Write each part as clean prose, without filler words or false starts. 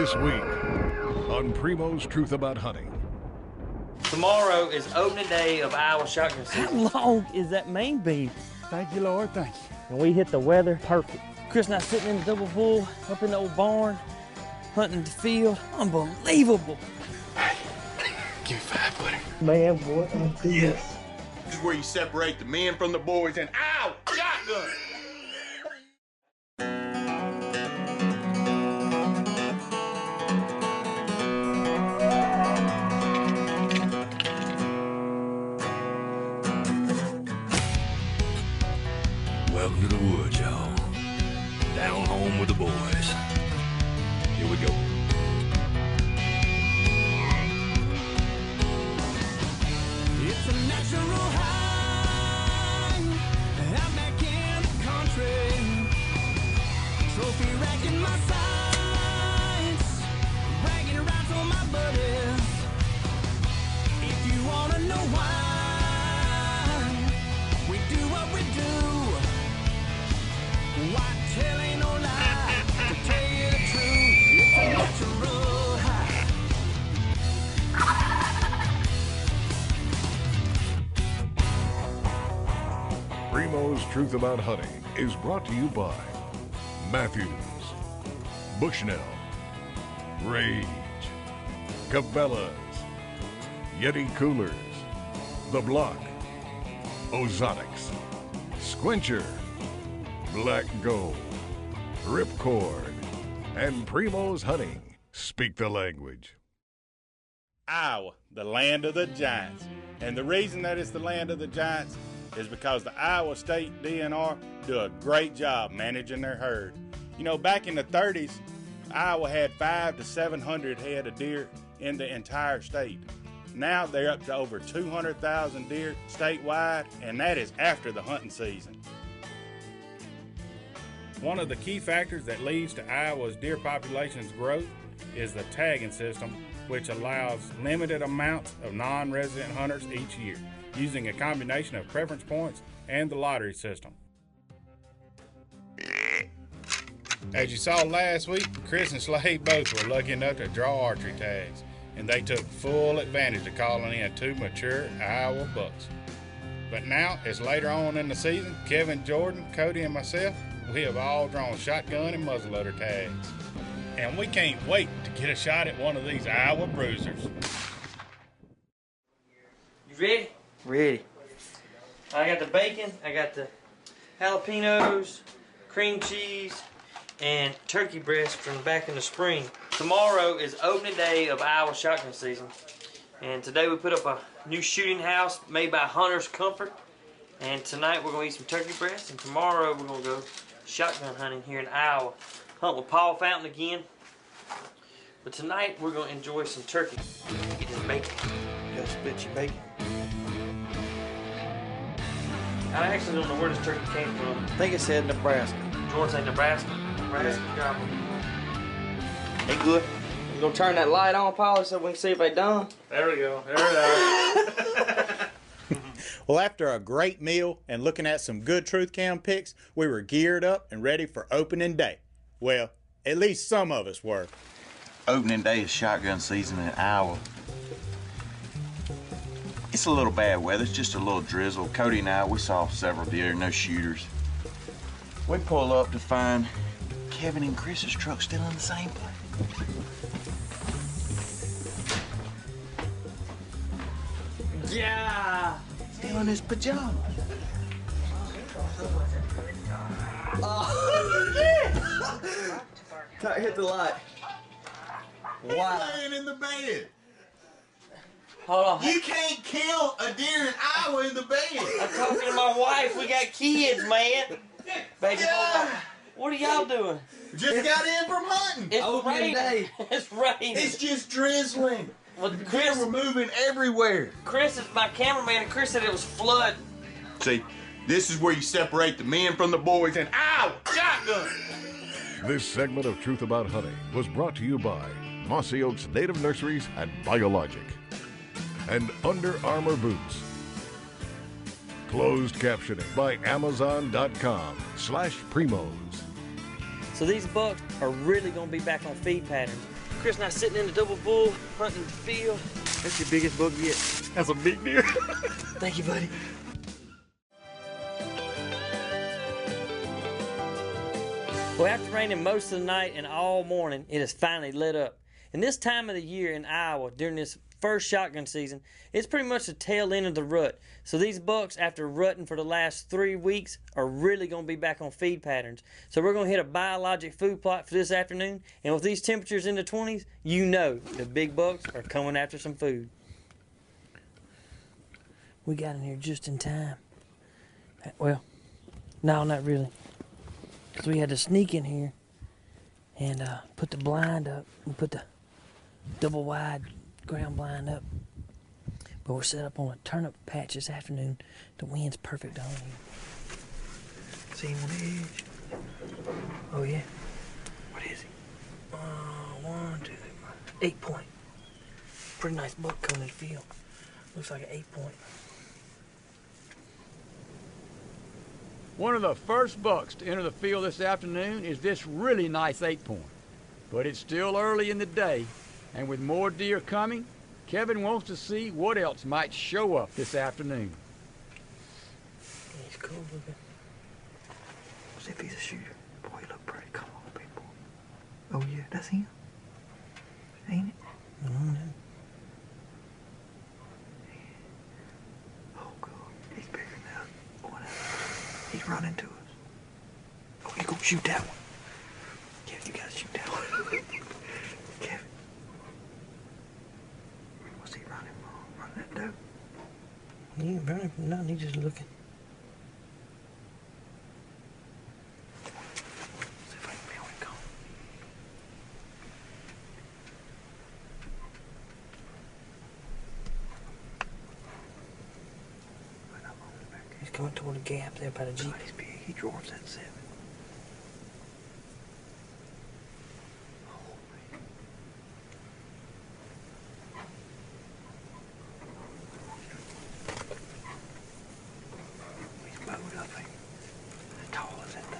This week on Primo's Truth About Hunting. Tomorrow is opening day of Iowa shotgun season. How long is that main beam? Thank you, Lord, thank you. And we hit the weather perfect. Chris and I sitting in the double bull, up in the old barn, hunting the field. Unbelievable. Hey, give me 5 buddy. Man, boy, Yes. This is where you separate the men from the boys and ow, shotgun! Welcome to the woods, y'all. Down home with the boys. Here we go. It's a natural high, out back in the country. Trophy rack in my sights, bragging rights on my buddies. If you wanna know why we do what we do, whitetail ain't no lie. To tell you the truth, it's a natural high. Primo's Truth About Hunting is brought to you by Matthews, Bushnell, Rage, Cabela's, Yeti Coolers, The Block, Ozonics, Squincher, Black Gold, Ripcord, and Primo's Hunting. Speak the language. Iowa, the land of the giants. And the reason that it's the land of the giants is because the Iowa State DNR do a great job managing their herd. You know, back in the 30s, Iowa had 500 to 700 head of deer in the entire state. Now they're up to over 200,000 deer statewide, and that is after the hunting season. One of the key factors that leads to Iowa's deer population's growth is the tagging system, which allows limited amounts of non-resident hunters each year, using a combination of preference points and the lottery system. As you saw last week, Chris and Slade both were lucky enough to draw archery tags, and they took full advantage of calling in 2 mature Iowa bucks. But now, it's later on in the season, Kevin, Jordan, Cody, and myself, we have all drawn shotgun and muzzleloader tags. And we can't wait to get a shot at one of these Iowa bruisers. You ready? Ready. I got the bacon, I got the jalapenos, cream cheese, and turkey breast from back in the spring. Tomorrow is opening day of Iowa shotgun season. And today we put up a new shooting house made by Hunter's Comfort. And tonight we're going to eat some turkey breast, and tomorrow we're going to go shotgun hunting here in Iowa. Hunt with Paul Fountain again. But tonight we're going to enjoy some turkey. Get this bacon. You gotta split your bacon. I actually don't know where this turkey came from. I think it said Nebraska. Jordan say Nebraska. Nebraska gobble. Hey, good. You gonna turn that light on, Paul, so we can see if they done? There we go. There we are. Well, after a great meal and looking at some good truth cam pics, we were geared up and ready for opening day. Well, at least some of us were. Opening day is shotgun season in Iowa. It's a little bad weather, it's just a little drizzle. Cody and I, we saw several deer, no shooters. We pull up to find Kevin and Chris's truck still in the same place. Yeah. Still in his pajamas. Hit the light. Wow. Laying in the bed. Hold on. You can't kill a deer in Iowa in the bed. I'm talking to my wife. We got kids, man. Baby, hold on. What are y'all doing? Just got in from hunting. It's raining. It's raining. It's just drizzling. Well, Deer Chris, were moving everywhere. Chris is my cameraman, and Chris said it was flooding. See, this is where you separate the men from the boys and ow, shotgun. This segment of Truth About Hunting was brought to you by Mossy Oaks Native Nurseries and Biologic, and Under Armour Boots. Closed captioning by Amazon.com/Primos. So these bucks are really going to be back on feed patterns. Chris and I sitting in the double bull, hunting the field. That's your biggest buck yet. That's a big deer. Thank you, buddy. Well, after raining most of the night and all morning, it has finally lit up. And this time of the year in Iowa, during this first shotgun season, it's pretty much the tail end of the rut. So these bucks, after rutting for the last 3 weeks, are really going to be back on feed patterns. So we're going to hit a biologic food plot for this afternoon. And with these temperatures in the 20s, you know the big bucks are coming after some food. We got in here just in time. Well, no, not really. Because we had to sneak in here and put the blind up and put the double wide ground blind up. But we're set up on a turnip patch this afternoon. The wind's perfect on here. See him on the edge. Oh, yeah. What is he? 1, 2, 3, 8 point. Pretty nice buck coming in the field. Looks like an 8 point. One of the first bucks to enter the field this afternoon is this really nice 8 point. But it's still early in the day, and with more deer coming, Kevin wants to see what else might show up this afternoon. He's cool looking. See if he's a shooter. Boy, he look pretty. Come on, big boy. Oh yeah, that's him. Ain't it? Mm-hmm. Oh god, he's bigger now. He's running to us. Oh, you gonna shoot that one? Kevin, you gotta shoot that one. Kevin. What's he running for? Run that doe? He ain't running from nothing, he's just looking. See if I can feel him come. He's coming toward the gap there by the Jeep. He's big. He dwarfs that 7. He's bowed up. How tall is that thing?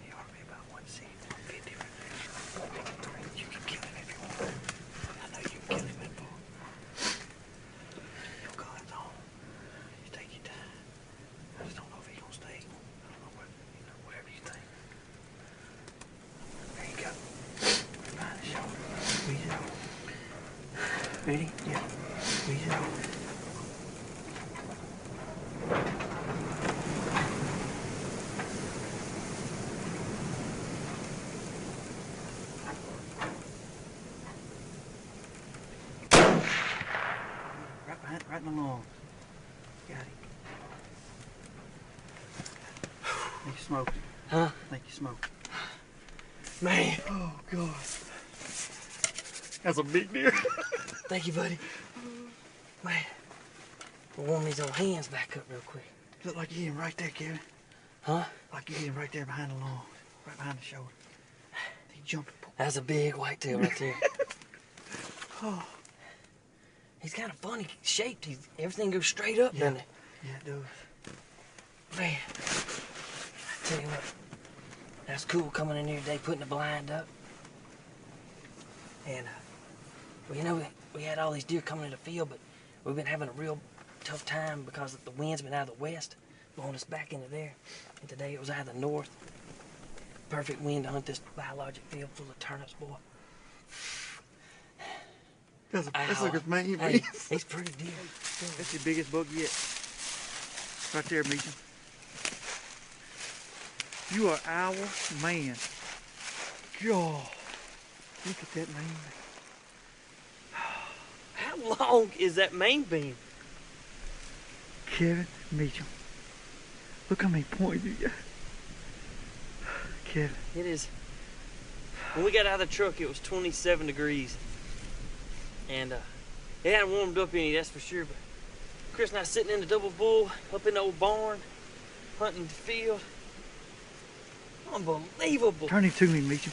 He ought to be about 160, 150 right there. You can kill him if you want. I know you can kill him, that boy. Your guard's on. You take your time. I just don't know if he's gonna stay. I don't know what, whatever you think. There you go. Behind the shoulder. Squeeze it over. Ready? Yeah. Squeeze it over. Right in the lawn. Got it. Think you smoked it. Huh? Think you smoked it. Man. Oh, God. That's a big deer. Thank you, buddy. Man. We'll warm these old hands back up real quick. Look like you hit him right there, Kevin. Huh? Like you hit him right there behind the lawn. Right behind the shoulder. He jumping. That's a big whitetail right there. Oh. He's kind of funny shaped. Everything goes straight up, doesn't it? Yeah, it does. Man, I tell you what, that's cool coming in here today, putting the blind up. And, well, you know, we had all these deer coming in the field, but we've been having a real tough time because the wind's been out of the west, blowing us back into there. And today it was out of the north. Perfect wind to hunt this biologic field full of turnips, boy. That's like a main Hey, beast. he's pretty deer. That's your biggest buck yet. Right there, Meacham. You are our man. God. Look at that man. How long is that main beam? Kevin, Meacham. Look how many points you got. Kevin. It is. When we got out of the truck, it was 27 degrees. And it hadn't warmed up any, that's for sure. But Chris and I sitting in the double bull up in the old barn, hunting the field. Unbelievable. Turn it to me, Meacham.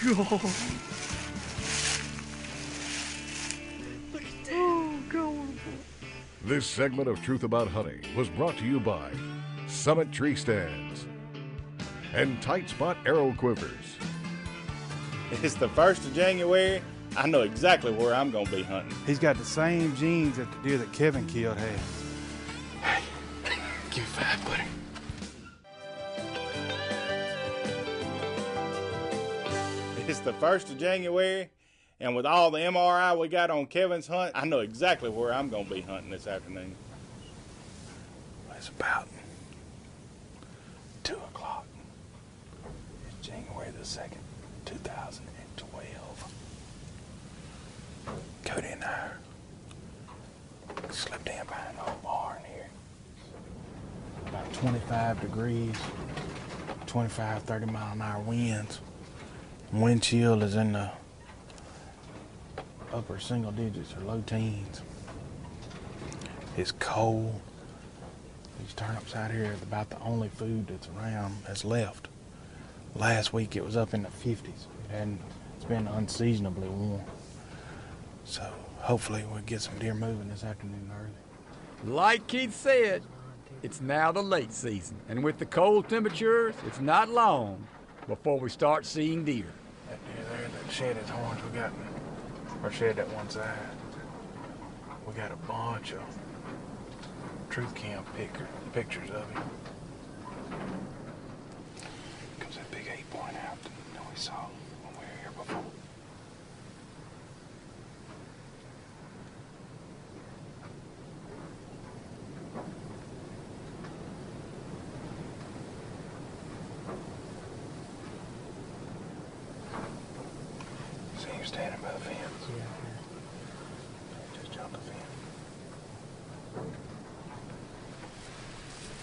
God. Look at that. Oh, God. This segment of Truth About Hunting was brought to you by Summit Tree Stands and Tight Spot Arrow Quivers. It's the 1st of January. I know exactly where I'm gonna be hunting. He's got the same genes that the deer that Kevin killed had. Hey, give me 5, buddy. It's the 1st of January, and with all the MRI we got on Kevin's hunt, I know exactly where I'm gonna be hunting this afternoon. It's about 2 o'clock. It's January the 2nd, 2012. Cody and I slipped in behind the old barn here. About 25 degrees, 25, 30 mile an hour winds. Wind chill is in the upper single digits or low teens. It's cold. These turnips out here are about the only food that's around that's left. Last week it was up in the 50s. It's been unseasonably warm. So hopefully we'll get some deer moving this afternoon early. Like Keith said, it's now the late season, and with the cold temperatures, it's not long before we start seeing deer. That deer there that shed his horns, we got, or shed that one side. We got a bunch of truth cam pictures of him. Comes that big 8-point out that we saw when we were here before. See him standing by the fence. Yeah. Just jumped the fence.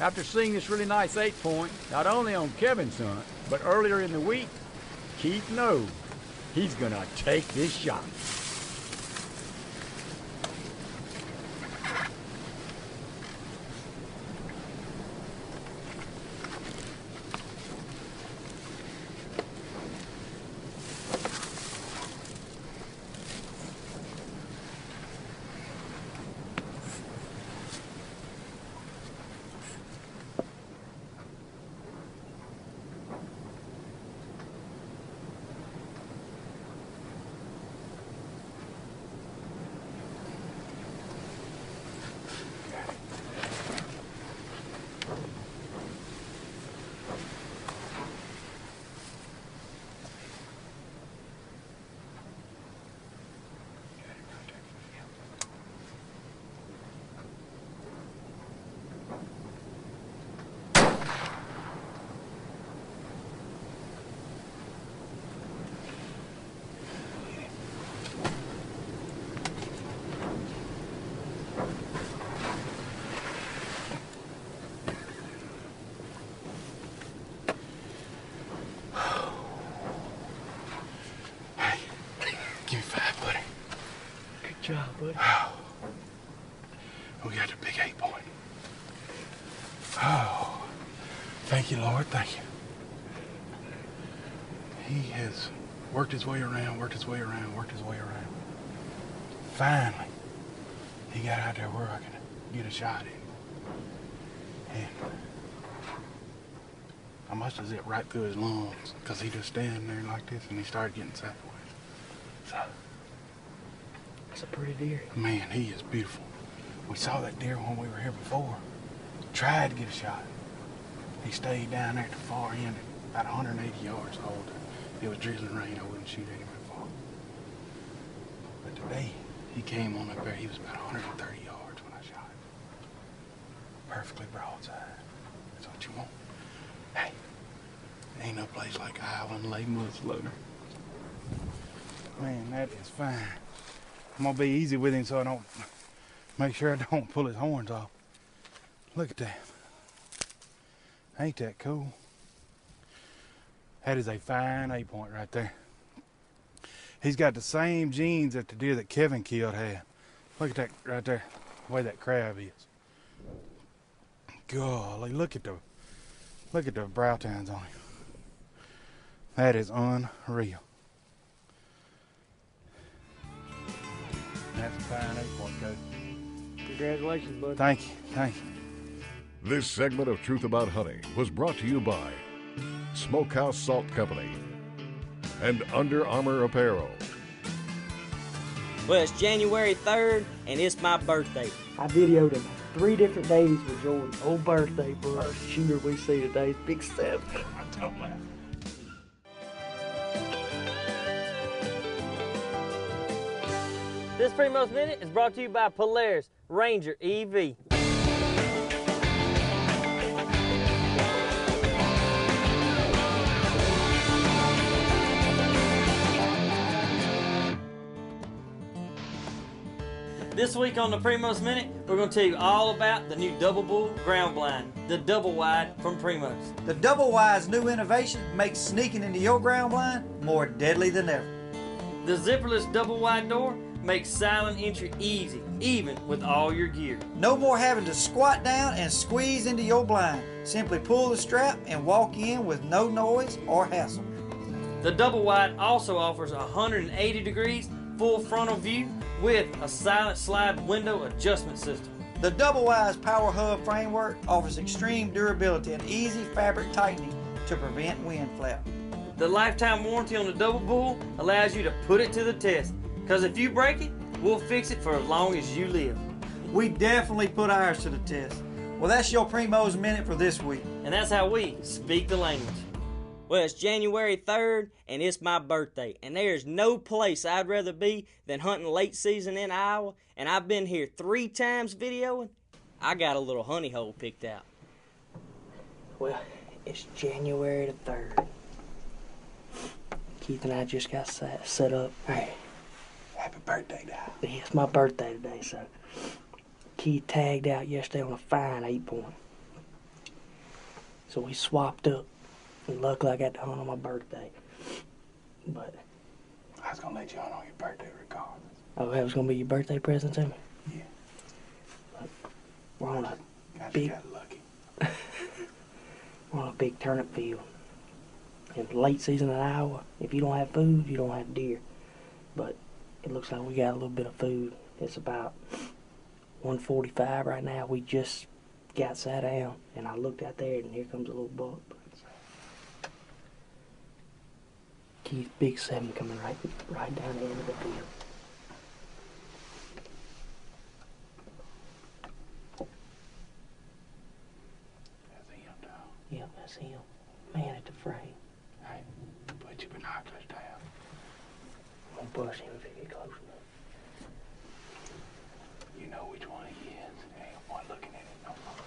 After seeing this really nice 8-point, not only on Kevin's hunt, but earlier in the week, Keith knows he's gonna take this shot. Give me 5, buddy. Good job, buddy. Oh. We got the big 8-point. Oh. Thank you, Lord. Thank you. He has worked his way around, worked his way around, worked his way around. Finally, he got out there where I could get a shot in. And I must have zipped right through his lungs because he just standing there like this and he started getting sideways. So, That's a pretty deer. man, he is beautiful. We saw that deer when we were here before. Tried to get a shot. He stayed down there at the far end, about 180 yards old. It was drizzling rain. I wouldn't shoot at him at fall. But today, he came on up there. He was about 130 yards when I shot him. Perfectly broadside. That's what you want. Hey, ain't no place like Island Lay muzzleloader. Man, that is fine. I'm gonna be easy with him so I don't make sure I don't pull his horns off. Look at that. Ain't that cool? That is a fine 8-point right there. He's got the same genes that the deer that Kevin killed had. Look at that right there, the way that crab is. Golly, look at the brow tines on him. That is unreal. That's a fine 8-point, Cody. Congratulations, bud. Thank you, thank you. This segment of Truth About Hunting was brought to you by Smokehouse Salt Company and Under Armour Apparel. Well, it's January 3rd, and it's my birthday. I videoed him 3 different days with Jordan's whole birthday, bud. First shooter we see today is Big 7. Don't laugh. This Primos Minute is brought to you by Polaris Ranger EV. This week on the Primos Minute, we're going to tell you all about the new Double Bull ground blind, the double wide from Primos. The Double Wide's new innovation makes sneaking into your ground blind more deadly than ever. The zipperless double wide door makes silent entry easy, even with all your gear. No more having to squat down and squeeze into your blind. Simply pull the strap and walk in with no noise or hassle. The double wide also offers 180 degrees full frontal view with a silent slide window adjustment system. The Double Wide's Power Hub framework offers extreme durability and easy fabric tightening to prevent wind flap. The lifetime warranty on the Double Bull allows you to put it to the test, because if you break it, we'll fix it for as long as you live. We definitely put ours to the test. Well, that's your Primos Minute for this week. And that's how we speak the language. Well, it's January 3rd, and it's my birthday, and there's no place I'd rather be than hunting late season in Iowa, and I've been here 3 times videoing. I got a little honey hole picked out. Well, it's January the 3rd. Keith and I just got set up. All right. Happy birthday, Dad. Yeah, it's my birthday today, so Keith tagged out yesterday on a fine 8-point. So we swapped up, and luckily I got to hunt on my birthday. But I was gonna let you on your birthday regardless. oh, that was gonna be your birthday present to me? Yeah. But we're on a Got big, lucky. we're on a big turnip field. In late season in Iowa, if you don't have food, you don't have deer. But it looks like we got a little bit of food. It's about 1:45 right now. We just got sat down, and I looked out there, and here comes a little buck. Keith, Big 7 coming right down the end of the field. That's him, dog. Yep, that's him. Man at the frame. Hey, put your binoculars down. I'm gonna bust him if he get close enough. You know which one he is. There ain't one looking at it no more.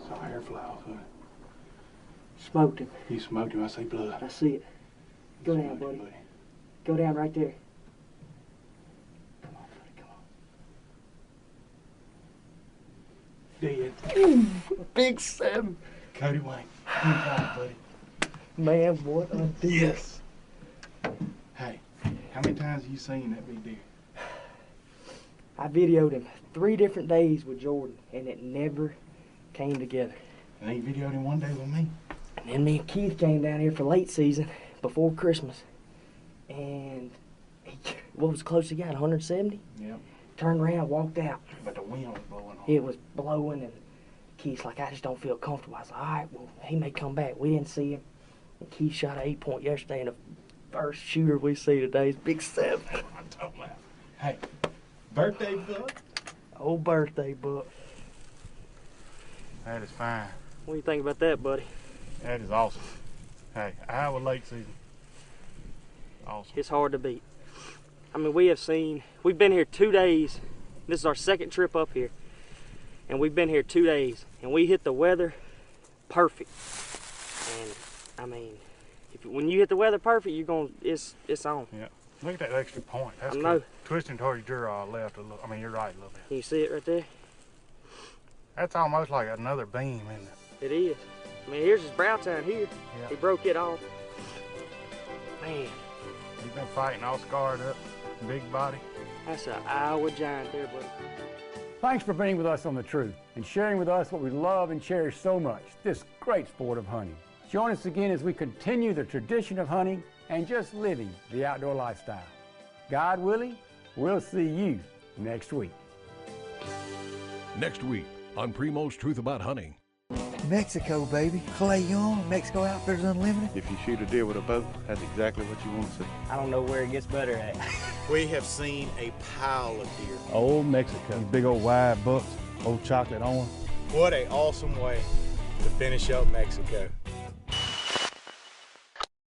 Saw hair fly off of it. Smoked him. You smoked him, I say blood. I see it. Go down, buddy. Go down right there. Come on, buddy, come on. Dead. Big 7. Cody Wayne. You got it, buddy. Man, what a deal. Yes. Hey, How many times have you seen that big deer? I videoed him 3 different days with Jordan, and it never came together. And he videoed him one day with me. And then me and Keith came down here for late season, before Christmas, and what was the closest he got, 170? Yep. Turned around, walked out. But the wind was blowing on. It was blowing, and Keith's like, I just don't feel comfortable. I was like, all right, well, he may come back. We didn't see him. And Keith shot an 8-point yesterday, and the first shooter we see today is big 7. I'm talking about. Hey, birthday buck? Old birthday buck. That is fine. What do you think about that, buddy? That is awesome. Hey, Iowa late season. Awesome. It's hard to beat. I mean, we've been here 2 days. This is our second trip up here. And we've been here 2 days. And we hit the weather perfect. And, I mean, when you hit the weather perfect, it's on. Yeah. Look at that extra point. That's I cool. know. Twisting towards your left a little. I mean, your right a little bit. Can you see it right there? That's almost like another beam, isn't it? It is. I mean, here's his brow tine here. Yeah. He broke it off. Man. He's been fighting all scarred up. Big body. That's an Iowa giant there, buddy. Thanks for being with us on The Truth and sharing with us what we love and cherish so much, this great sport of hunting. Join us again as we continue the tradition of hunting and just living the outdoor lifestyle. God willing, we'll see you next week. Next week on Primo's Truth About Hunting. Mexico, baby. Clay Young, Mexico Outfitters Unlimited. If you shoot a deer with a bow, that's exactly what you want to see. I don't know where it gets better at. We have seen a pile of deer. Old Mexico. Big old wide bucks, old chocolate on. What an awesome way to finish up Mexico.